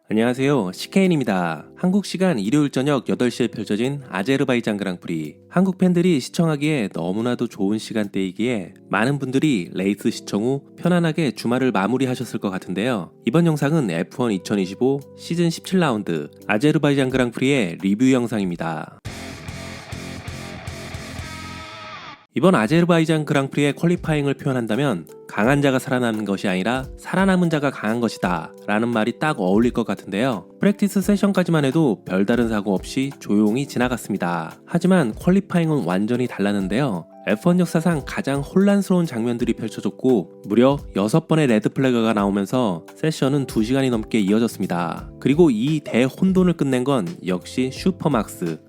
안녕하세요. CKN입니다. 한국 시간 일요일 저녁 8시에 펼쳐진 아제르바이잔 그랑프리. 한국 팬들이 시청하기에 너무나도 좋은 시간대이기에 많은 분들이 레이스 시청 후 편안하게 주말을 마무리하셨을 것 같은데요. 이번 영상은 F1 2025 시즌 17라운드 아제르바이잔 그랑프리의 리뷰 영상입니다. 이번 아제르바이잔 그랑프리의 퀄리파잉을 표현한다면 강한 자가 살아남는 것이 아니라 살아남은 자가 강한 것이다 라는 말이 딱 어울릴 것 같은데요. 프랙티스 세션까지만 해도 별다른 사고 없이 조용히 지나갔습니다. 하지만 퀄리파잉은 완전히 달랐는데요. F1 역사상 가장 혼란스러운 장면들이 펼쳐졌고 무려 6번의 레드 플래그가 나오면서 세션은 2시간이 넘게 이어졌습니다. 그리고 이 대혼돈을 끝낸 건 역시 슈퍼막스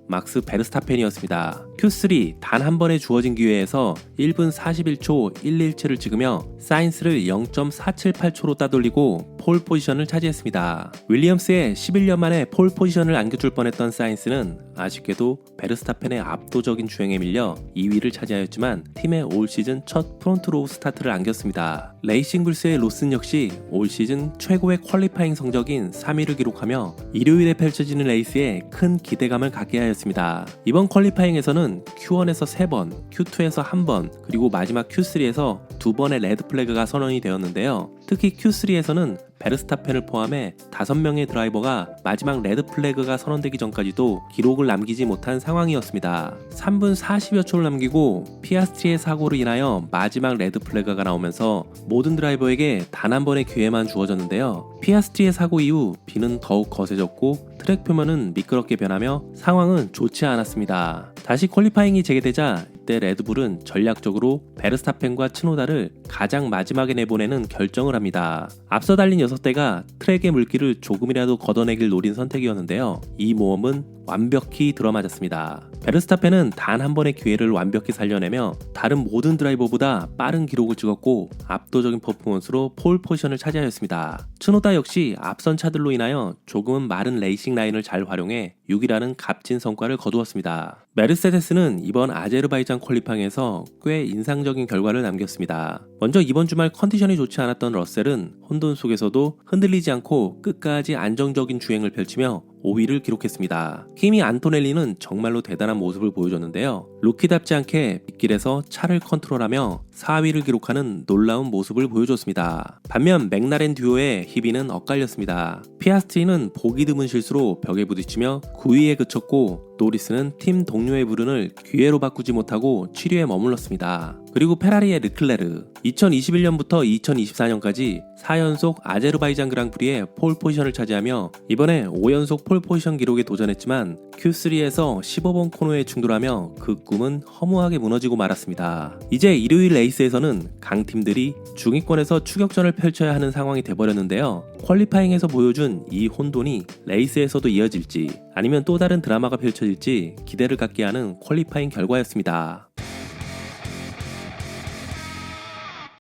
베르스타펜이었습니다. Q3 단 한 번에 주어진 기회에서 1분 41초 117을 찍으며 사인스를 0.478초로 따돌리고 폴 포지션을 차지했습니다. 윌리엄스의 11년 만에 폴 포지션을 안겨줄 뻔했던 사인스는 아쉽게도 베르스타펜의 압도적인 주행에 밀려 2위를 차지하였지만 팀의 올 시즌 첫 프론트 로우 스타트를 안겼습니다. 레이싱불스의 로슨 역시 올 시즌 최고의 퀄리파잉 성적인 3위를 기록하며 일요일에 펼쳐지는 레이스에 큰 기대감을 갖게 하였습니다. 이번 퀄리파잉에서는 Q1에서 3번, Q2에서 1번, 그리고 마지막 Q3에서 2번의 레드 플래그가 선언이 되었는데요. 특히 Q3에서는 베르스타펜을 포함해 5명의 드라이버가 마지막 레드 플래그가 선언되기 전까지도 기록을 남기지 못한 상황이었습니다. 3분 40여 초를 남기고 피아스트리의 사고로 인하여 마지막 레드 플래그가 나오면서 모든 드라이버에게 단 한 번의 기회만 주어졌는데요. 피아스트리의 사고 이후 비는 더욱 거세졌고 트랙 표면은 미끄럽게 변하며 상황은 좋지 않았습니다. 다시 퀄리파잉이 재개되자 이때 레드불은 전략적으로 베르스타펜과 츠노다를 가장 마지막에 내보내는 결정을 합니다. 앞서 달린 6대가 트랙의 물기를 조금이라도 걷어내길 노린 선택이었는데요. 이 모험은 완벽히 들어맞았습니다. 베르스타펜은 단 한 번의 기회를 완벽히 살려내며 다른 모든 드라이버보다 빠른 기록을 찍었고 압도적인 퍼포먼스로 폴 포지션을 차지하였습니다. 츠노다 역시 앞선 차들로 인하여 조금은 마른 레이싱 라인을 잘 활용해 6위라는 값진 성과를 거두었습니다. 메르세데스는 이번 아제르바이잔 퀄리파잉에서 꽤 인상적인 결과를 남겼습니다. 먼저 이번 주말 컨디션이 좋지 않았던 러셀은 혼돈 속에서도 흔들리지 않고 끝까지 안정적인 주행을 펼치며 5위를 기록했습니다. 키미 안토넬리는 정말로 대단한 모습을 보여줬는데요. 루키답지 않게 빗길에서 차를 컨트롤하며 4위를 기록하는 놀라운 모습을 보여줬습니다. 반면 맥라렌 듀오의 희비는 엇갈렸습니다. 피아스트리는 보기 드문 실수로 벽에 부딪히며 9위에 그쳤고 노리스는 팀 동료의 불운을 기회로 바꾸지 못하고 7위에 머물렀습니다. 그리고 페라리의 르클레르 2021년부터 2024년까지 4연속 아제르바이잔 그랑프리의 폴 포지션을 차지하며 이번에 5연속 폴 포지션 기록에 도전했지만 Q3에서 15번 코너에 충돌하며 그 꿈은 허무하게 무너지고 말았습니다. 이제 일요일 레이스에서는 강팀들이 중위권에서 추격전을 펼쳐야 하는 상황이 돼버렸는데요. 퀄리파잉에서 보여준 이 혼돈이 레이스에서도 이어질지 아니면 또 다른 드라마가 펼쳐질지 기대를 갖게 하는 퀄리파잉 결과였습니다.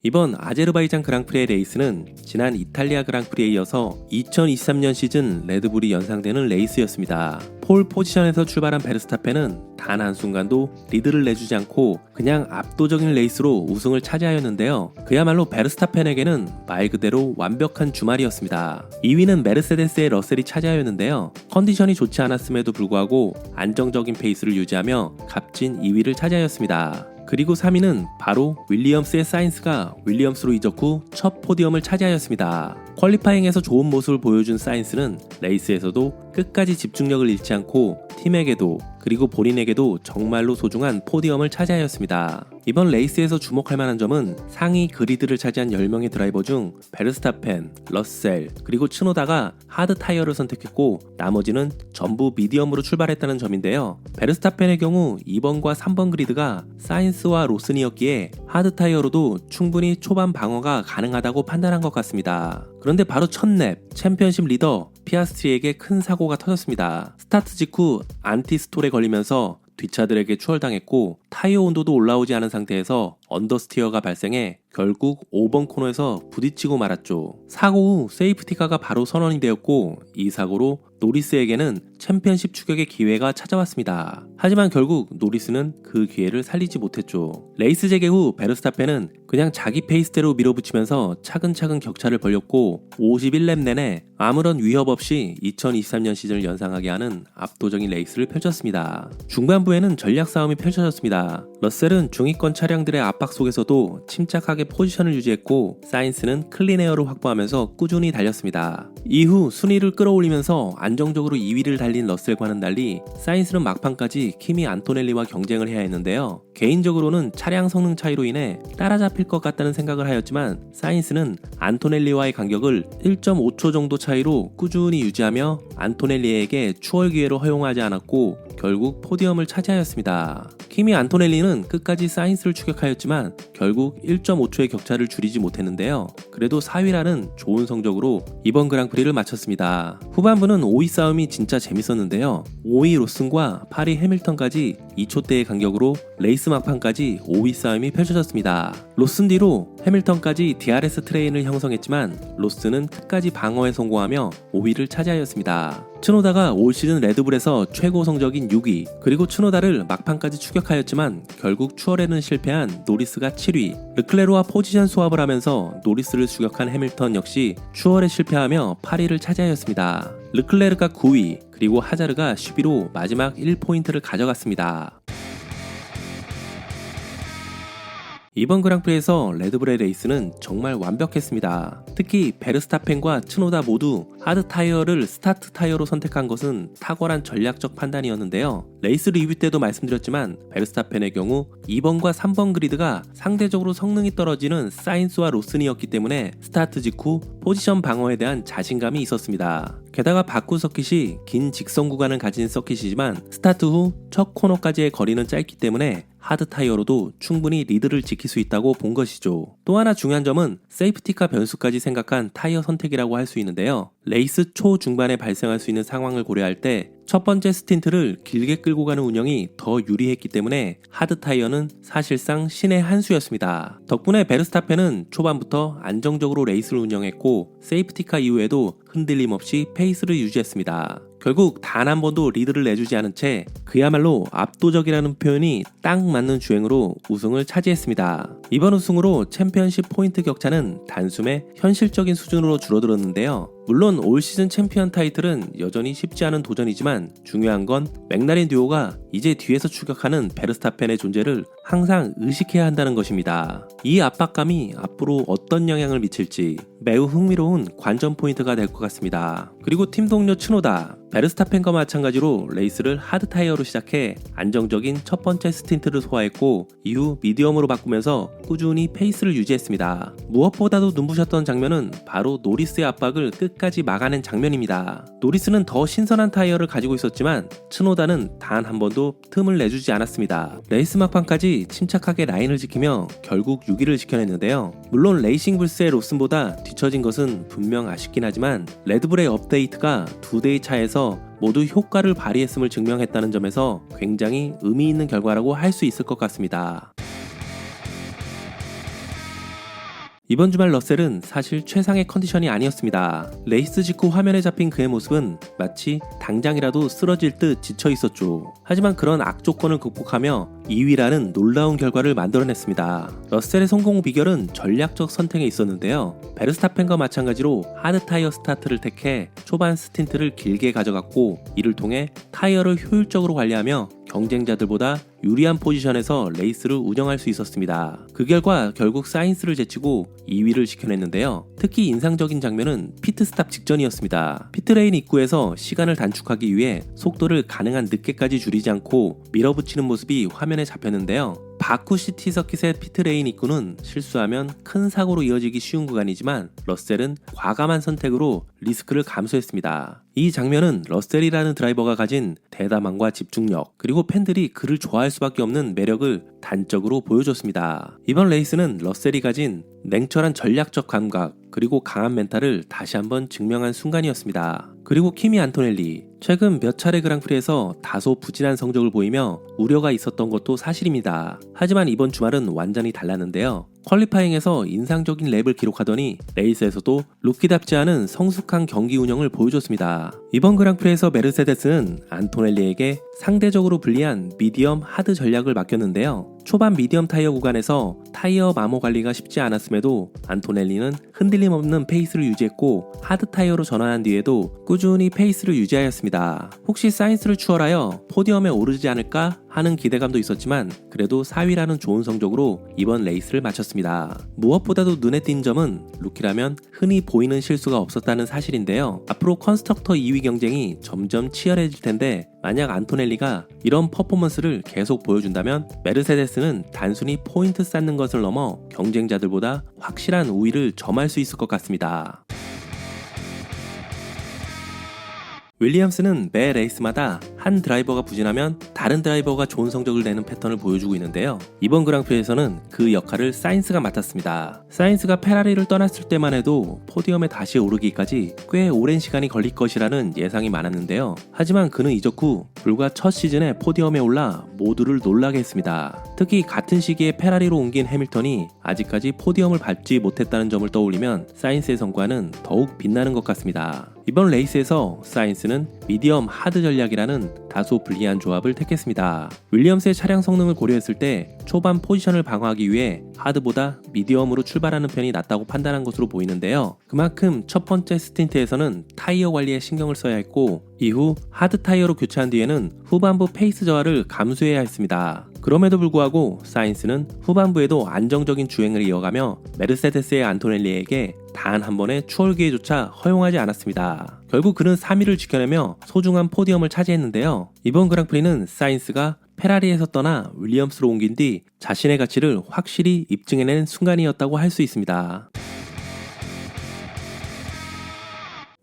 이번 아제르바이잔 그랑프리의 레이스는 지난 이탈리아 그랑프리에 이어서 2023년 시즌 레드불이 연상되는 레이스였습니다. 폴 포지션에서 출발한 베르스타펜은 단 한순간도 리드를 내주지 않고 그냥 압도적인 레이스로 우승을 차지하였는데요. 그야말로 베르스타펜에게는 말 그대로 완벽한 주말이었습니다. 2위는 메르세데스의 러셀이 차지하였는데요. 컨디션이 좋지 않았음에도 불구하고 안정적인 페이스를 유지하며 값진 2위를 차지하였습니다. 그리고 3위는 바로 윌리엄스의 사인스가 윌리엄스로 이적 후 첫 포디엄을 차지하였습니다. 퀄리파잉에서 좋은 모습을 보여준 사인스는 레이스에서도 끝까지 집중력을 잃지 않고 팀에게도 그리고 본인에게도 정말로 소중한 포디엄을 차지하였습니다. 이번 레이스에서 주목할 만한 점은 상위 그리드를 차지한 10명의 드라이버 중 베르스타펜, 러셀, 그리고 츠노다가 하드 타이어를 선택했고 나머지는 전부 미디엄으로 출발했다는 점인데요. 베르스타펜의 경우 2번과 3번 그리드가 사인스와 로슨이었기에 하드 타이어로도 충분히 초반 방어가 가능하다고 판단한 것 같습니다. 그런데 바로 첫 랩 챔피언십 리더 피아스트리에게 큰 사고가 터졌습니다. 스타트 직후 안티스톨에 걸리면서 뒷차들에게 추월당했고 타이어 온도도 올라오지 않은 상태에서 언더스티어가 발생해 결국 5번 코너에서 부딪히고 말았죠. 사고 후 세이프티카가 바로 선언이 되었고 이 사고로 노리스에게는 챔피언십 추격의 기회가 찾아왔습니다. 하지만 결국 노리스는 그 기회를 살리지 못했죠. 레이스 재개 후 베르스타펜은 그냥 자기 페이스대로 밀어붙이면서 차근차근 격차를 벌렸고 51렙 내내 아무런 위협 없이 2023년 시즌을 연상하게 하는 압도적인 레이스를 펼쳤습니다. 중반부에는 전략 싸움이 펼쳐졌습니다. 러셀은 중위권 차량들의 압박 속에서도 침착하게 포지션을 유지했고 사인스는 클린 에어를 확보하면서 꾸준히 달렸습니다. 이후 순위를 끌어올리면서 안정적으로 2위를 달린 러셀과는 달리 사인스는 막판까지 키미 안토넬리와 경쟁을 해야 했는데요. 개인적으로는 차량 성능 차이로 인해 따라잡힐 것 같다는 생각을 하였지만 사인스는 안토넬리와의 간격을 1.5초 정도 차이로 꾸준히 유지하며 안토넬리에게 추월 기회를 허용하지 않았고 결국 포디엄을 차지하였습니다. 키미 안토넬리는 끝까지 사인스를 추격하였지만 결국 1.5초의 격차를 줄이지 못했는데요. 그래도 4위라는 좋은 성적으로 이번 그랑프리를 마쳤습니다. 후반부는 5위 싸움이 진짜 재밌었는데요. 5위 로슨과 8위 해밀턴까지 2초대의 간격으로 레이스 막판까지 5위 싸움이 펼쳐졌습니다. 로슨 뒤로 해밀턴까지 DRS 트레인을 형성했지만 로스는 끝까지 방어에 성공하며 5위를 차지하였습니다. 츠노다가 올 시즌 레드불에서 최고 성적인 6위, 그리고 츠노다를 막판까지 추격하였지만 결국 추월에는 실패한 노리스가 7위, 르클레르와 포지션 수합을 하면서 노리스를 추격한 해밀턴 역시 추월에 실패하며 8위를 차지하였습니다. 르클레르가 9위, 그리고 하자르가 10위로 마지막 1포인트를 가져갔습니다. 이번 그랑프리에서 레드불의 레이스는 정말 완벽했습니다. 특히 베르스타펜과 츠노다 모두 하드 타이어를 스타트 타이어로 선택한 것은 탁월한 전략적 판단이었는데요. 레이스 리뷰 때도 말씀드렸지만 베르스타펜의 경우 2번과 3번 그리드가 상대적으로 성능이 떨어지는 사인스와 로슨이었기 때문에 스타트 직후 포지션 방어에 대한 자신감이 있었습니다. 게다가 바쿠 서킷이 긴 직선 구간을 가진 서킷이지만 스타트 후 첫 코너까지의 거리는 짧기 때문에 하드 타이어로도 충분히 리드를 지킬 수 있다고 본 것이죠. 또 하나 중요한 점은 세이프티카 변수까지 생각한 타이어 선택이라고 할 수 있는데요. 레이스 초중반에 발생할 수 있는 상황을 고려할 때 첫 번째 스틴트를 길게 끌고 가는 운영이 더 유리했기 때문에 하드 타이어는 사실상 신의 한 수였습니다. 덕분에 베르스타펜은 초반부터 안정적으로 레이스를 운영했고 세이프티카 이후에도 흔들림 없이 페이스를 유지했습니다. 결국 단 한 번도 리드를 내주지 않은 채 그야말로 압도적이라는 표현이 딱 맞는 주행으로 우승을 차지했습니다. 이번 우승으로 챔피언십 포인트 격차는 단숨에 현실적인 수준으로 줄어들었는데요. 물론 올 시즌 챔피언 타이틀은 여전히 쉽지 않은 도전이지만 중요한 건 맥라렌 듀오가 이제 뒤에서 추격하는 베르스타펜의 존재를 항상 의식해야 한다는 것입니다. 이 압박감이 앞으로 어떤 영향을 미칠지 매우 흥미로운 관전 포인트가 될 것 같습니다. 그리고 팀 동료 츠노다, 베르스타펜과 마찬가지로 레이스를 하드 타이어로 시작해 안정적인 첫 번째 스틴트를 소화했고 이후 미디엄으로 바꾸면서 꾸준히 페이스를 유지했습니다. 무엇보다도 눈부셨던 장면은 바로 노리스의 압박을 끝까지 막아낸 장면입니다. 노리스는 더 신선한 타이어를 가지고 있었지만 츠노다는 단 한 번도 틈을 내주지 않았습니다. 레이스 막판까지 침착하게 라인을 지키며 결국 6위를 지켜냈는데요. 물론 레이싱불스의 로슨보다 뒤처진 것은 분명 아쉽긴 하지만 레드불의 업데이트가 2대의 차에서 모두 효과를 발휘했음을 증명했다는 점에서 굉장히 의미 있는 결과라고 할 수 있을 것 같습니다. 이번 주말 러셀은 사실 최상의 컨디션이 아니었습니다. 레이스 직후 화면에 잡힌 그의 모습은 마치 당장이라도 쓰러질 듯 지쳐 있었죠. 하지만 그런 악조건을 극복하며 2위라는 놀라운 결과를 만들어냈습니다. 러셀의 성공 비결은 전략적 선택에 있었는데요. 베르스타펜과 마찬가지로 하드 타이어 스타트를 택해 초반 스틴트를 길게 가져갔고 이를 통해 타이어를 효율적으로 관리하며 경쟁자들보다 유리한 포지션에서 레이스를 운영할 수 있었습니다. 그 결과 결국 사인스를 제치고 2위를 지켜냈는데요. 특히 인상적인 장면은 피트스탑 직전이었습니다. 피트레인 입구에서 시간을 단축하기 위해 속도를 가능한 늦게까지 줄이지 않고 밀어붙이는 모습이 화면에 잡혔는데요. 바쿠시티 서킷의 피트레인 입구는 실수하면 큰 사고로 이어지기 쉬운 구간이지만 러셀은 과감한 선택으로 리스크를 감수했습니다. 이 장면은 러셀이라는 드라이버가 가진 대담함과 집중력, 그리고 팬들이 그를 좋아할 수밖에 없는 매력을 단적으로 보여줬습니다. 이번 레이스는 러셀이 가진 냉철한 전략적 감각, 그리고 강한 멘탈을 다시 한번 증명한 순간이었습니다. 그리고 키미 안토넬리, 최근 몇 차례 그랑프리에서 다소 부진한 성적을 보이며 우려가 있었던 것도 사실입니다. 하지만 이번 주말은 완전히 달랐는데요. 퀄리파잉에서 인상적인 랩을 기록하더니 레이스에서도 루키답지 않은 성숙한 경기 운영을 보여줬습니다. 이번 그랑프리에서 메르세데스는 안토넬리에게 상대적으로 불리한 미디엄 하드 전략을 맡겼는데요. 초반 미디엄 타이어 구간에서 타이어 마모 관리가 쉽지 않았음에도 안토넬리는 흔들림 없는 페이스를 유지했고 하드 타이어로 전환한 뒤에도 꾸준히 페이스를 유지하였습니다. 혹시 사인스를 추월하여 포디엄에 오르지 않을까 하는 기대감도 있었지만 그래도 4위라는 좋은 성적으로 이번 레이스를 마쳤습니다. 무엇보다도 눈에 띈 점은 루키라면 흔히 보이는 실수가 없었다는 사실인데요. 앞으로 컨스트럭터 2위 경쟁이 점점 치열해질 텐데 만약 안토넬리가 이런 퍼포먼스를 계속 보여준다면 메르세데스는 단순히 포인트 쌓는 것을 넘어 경쟁자들보다 확실한 우위를 점할 수 있을 것 같습니다. 윌리엄스는 매 레이스마다 한 드라이버가 부진하면 다른 드라이버가 좋은 성적을 내는 패턴을 보여주고 있는데요. 이번 그랑프리에서는 그 역할을 사인스가 맡았습니다. 사인스가 페라리를 떠났을 때만 해도 포디엄에 다시 오르기까지 꽤 오랜 시간이 걸릴 것이라는 예상이 많았는데요. 하지만 그는 이적 후 불과 첫 시즌에 포디엄에 올라 모두를 놀라게 했습니다. 특히 같은 시기에 페라리로 옮긴 해밀턴이 아직까지 포디엄을 밟지 못했다는 점을 떠올리면 사인스의 성과는 더욱 빛나는 것 같습니다. 이번 레이스에서 사인스는 미디엄 하드 전략이라는 다소 불리한 조합을 택했습니다. 윌리엄스의 차량 성능을 고려했을 때 초반 포지션을 방어하기 위해 하드보다 미디엄으로 출발하는 편이 낫다고 판단한 것으로 보이는데요. 그만큼 첫 번째 스틴트에서는 타이어 관리에 신경을 써야 했고 이후 하드 타이어로 교체한 뒤에는 후반부 페이스 저하를 감수해야 했습니다. 그럼에도 불구하고 사인스는 후반부에도 안정적인 주행을 이어가며 메르세데스의 안토넬리에게 단 한 번의 추월 기회조차 허용하지 않았습니다. 결국 그는 3위를 지켜내며 소중한 포디엄을 차지했는데요. 이번 그랑프리는 사인스가 페라리에서 떠나 윌리엄스로 옮긴 뒤 자신의 가치를 확실히 입증해낸 순간이었다고 할 수 있습니다.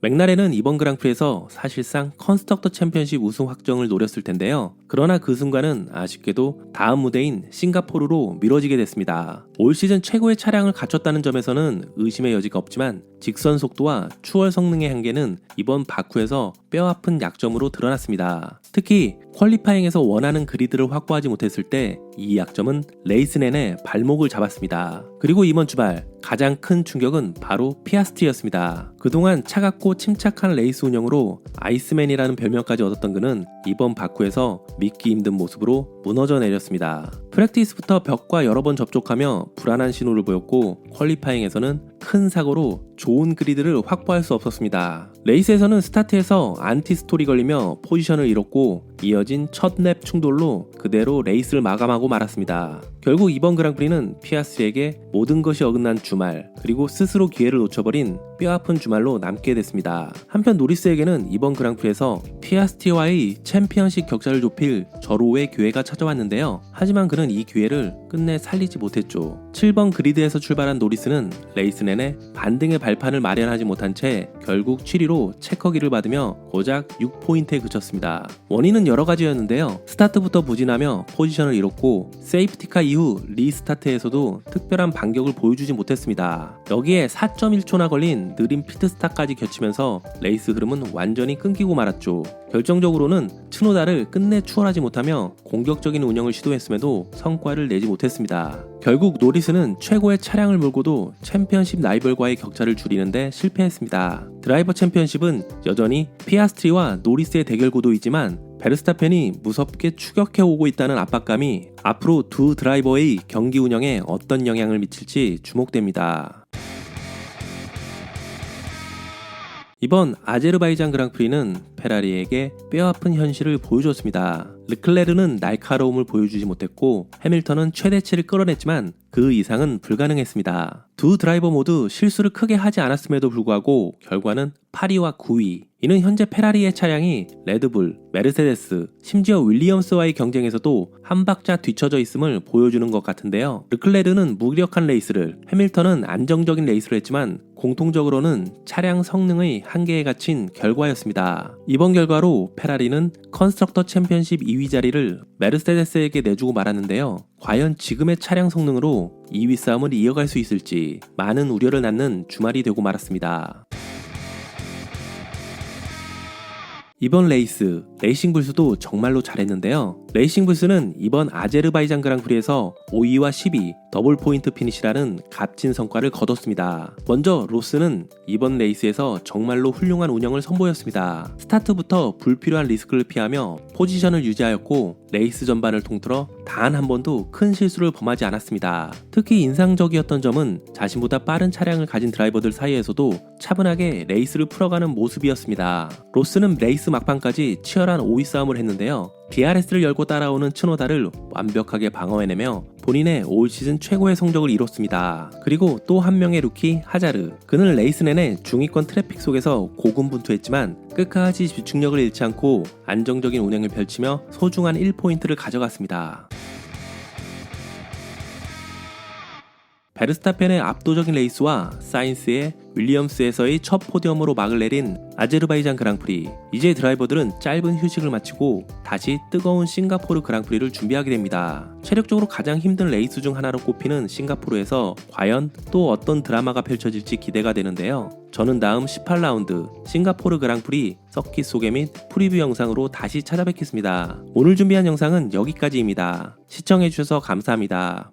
맥라렌은 이번 그랑프리에서 사실상 컨스트럭터 챔피언십 우승 확정을 노렸을 텐데요. 그러나 그 순간은 아쉽게도 다음 무대인 싱가포르로 미뤄지게 됐습니다. 올 시즌 최고의 차량을 갖췄다는 점에서는 의심의 여지가 없지만 직선 속도와 추월 성능의 한계는 이번 바쿠에서 뼈아픈 약점으로 드러났습니다. 특히 퀄리파잉에서 원하는 그리드를 확보하지 못했을 때 이 약점은 레이스 내내 발목을 잡았습니다. 그리고 이번 주말 가장 큰 충격은 바로 피아스트리였습니다. 그동안 차갑고 침착한 레이스 운영으로 아이스맨이라는 별명까지 얻었던 그는 이번 바쿠에서 믿기 힘든 모습으로 무너져 내렸습니다. 프랙티스부터 벽과 여러 번 접촉하며 불안한 신호를 보였고 퀄리파잉에서는 큰 사고로 좋은 그리드를 확보할 수 없었습니다. 레이스에서는 스타트에서 안티스톨이 걸리며 포지션을 잃었고 이어진 첫 랩 충돌로 그대로 레이스를 마감하고 말았습니다. 결국 이번 그랑프리는 피아스트리에게 모든 것이 어긋난 주말 그리고 스스로 기회를 놓쳐버린 뼈아픈 주말로 남게 됐습니다. 한편 노리스에게는 이번 그랑프리에서 피아스트리와의 챔피언십 격차를 좁힐 절호의 기회가 찾아왔는데요. 하지만 그는 이 기회를 끝내 살리지 못했죠. 7번 그리드에서 출발한 노리스는 레이스 내내 반등의 발판을 마련하지 못한 채 결국 7위로 체커기를 받으며 고작 6포인트에 그쳤습니다. 원인은 여러 가지였는데요. 스타트부터 부진하며 포지션을 잃었고 세이프티카 이후 리스타트에서도 특별한 반격을 보여주지 못했습니다. 여기에 4.1초나 걸린 느린 피트스탑까지 겹치면서 레이스 흐름은 완전히 끊기고 말았죠. 결정적으로는 츠노다를 끝내 추월하지 못하며 공격적인 운영을 시도했음에도 성과를 내지 못했습니다. 결국 노리스는 최고의 차량을 몰고도 챔피언십 라이벌과의 격차를 줄이는데 실패했습니다. 드라이버 챔피언십은 여전히 피아스트리와 노리스의 대결 구도이지만 베르스타펜이 무섭게 추격해 오고 있다는 압박감이 앞으로 두 드라이버의 경기 운영에 어떤 영향을 미칠지 주목됩니다. 이번 아제르바이잔 그랑프리는 페라리에게 뼈아픈 현실을 보여줬습니다. 르클레르는 날카로움을 보여주지 못했고 해밀턴은 최대치를 끌어냈지만 그 이상은 불가능했습니다. 두 드라이버 모두 실수를 크게 하지 않았음에도 불구하고 결과는 8위와 9위. 이는 현재 페라리의 차량이 레드불, 메르세데스, 심지어 윌리엄스와의 경쟁에서도 한 박자 뒤처져 있음을 보여주는 것 같은데요. 르클레르는 무기력한 레이스를, 해밀턴은 안정적인 레이스를 했지만 공통적으로는 차량 성능의 한계에 갇힌 결과였습니다. 이번 결과로 페라리는 컨스트럭터 챔피언십 2위 자리를 메르세데스에게 내주고 말았는데요. 과연 지금의 차량 성능으로 2위 싸움을 이어갈 수 있을지 많은 우려를 낳는 주말이 되고 말았습니다. 이번 레이스, 레이싱불스도 정말로 잘했는데요. 레이싱불스는 이번 아제르바이잔 그랑프리에서 5위와 10위 더블 포인트 피니시라는 값진 성과를 거뒀습니다. 먼저 로스는 이번 레이스에서 정말로 훌륭한 운영을 선보였습니다. 스타트부터 불필요한 리스크를 피하며 포지션을 유지하였고 레이스 전반을 통틀어 단 한 번도 큰 실수를 범하지 않았습니다. 특히 인상적이었던 점은 자신보다 빠른 차량을 가진 드라이버들 사이에서도 차분하게 레이스를 풀어가는 모습이었습니다. 로스는 레이스 막판까지 치열한 5위 싸움을 했는데요. DRS를 열고 따라오는 츠노다를 완벽하게 방어해내며 본인의 올 시즌 최고의 성적을 이뤘습니다. 그리고 또 한 명의 루키 하자르. 그는 레이스 내내 중위권 트래픽 속에서 고군분투했지만 끝까지 집중력을 잃지 않고 안정적인 운행을 펼치며 소중한 1포인트를 가져갔습니다. 베르스타펜의 압도적인 레이스와 사인스의 윌리엄스에서의 첫 포디엄으로 막을 내린 아제르바이잔 그랑프리. 이제 드라이버들은 짧은 휴식을 마치고 다시 뜨거운 싱가포르 그랑프리를 준비하게 됩니다. 체력적으로 가장 힘든 레이스 중 하나로 꼽히는 싱가포르에서 과연 또 어떤 드라마가 펼쳐질지 기대가 되는데요. 저는 다음 18라운드 싱가포르 그랑프리 서킷 소개 및 프리뷰 영상으로 다시 찾아뵙겠습니다. 오늘 준비한 영상은 여기까지입니다. 시청해주셔서 감사합니다.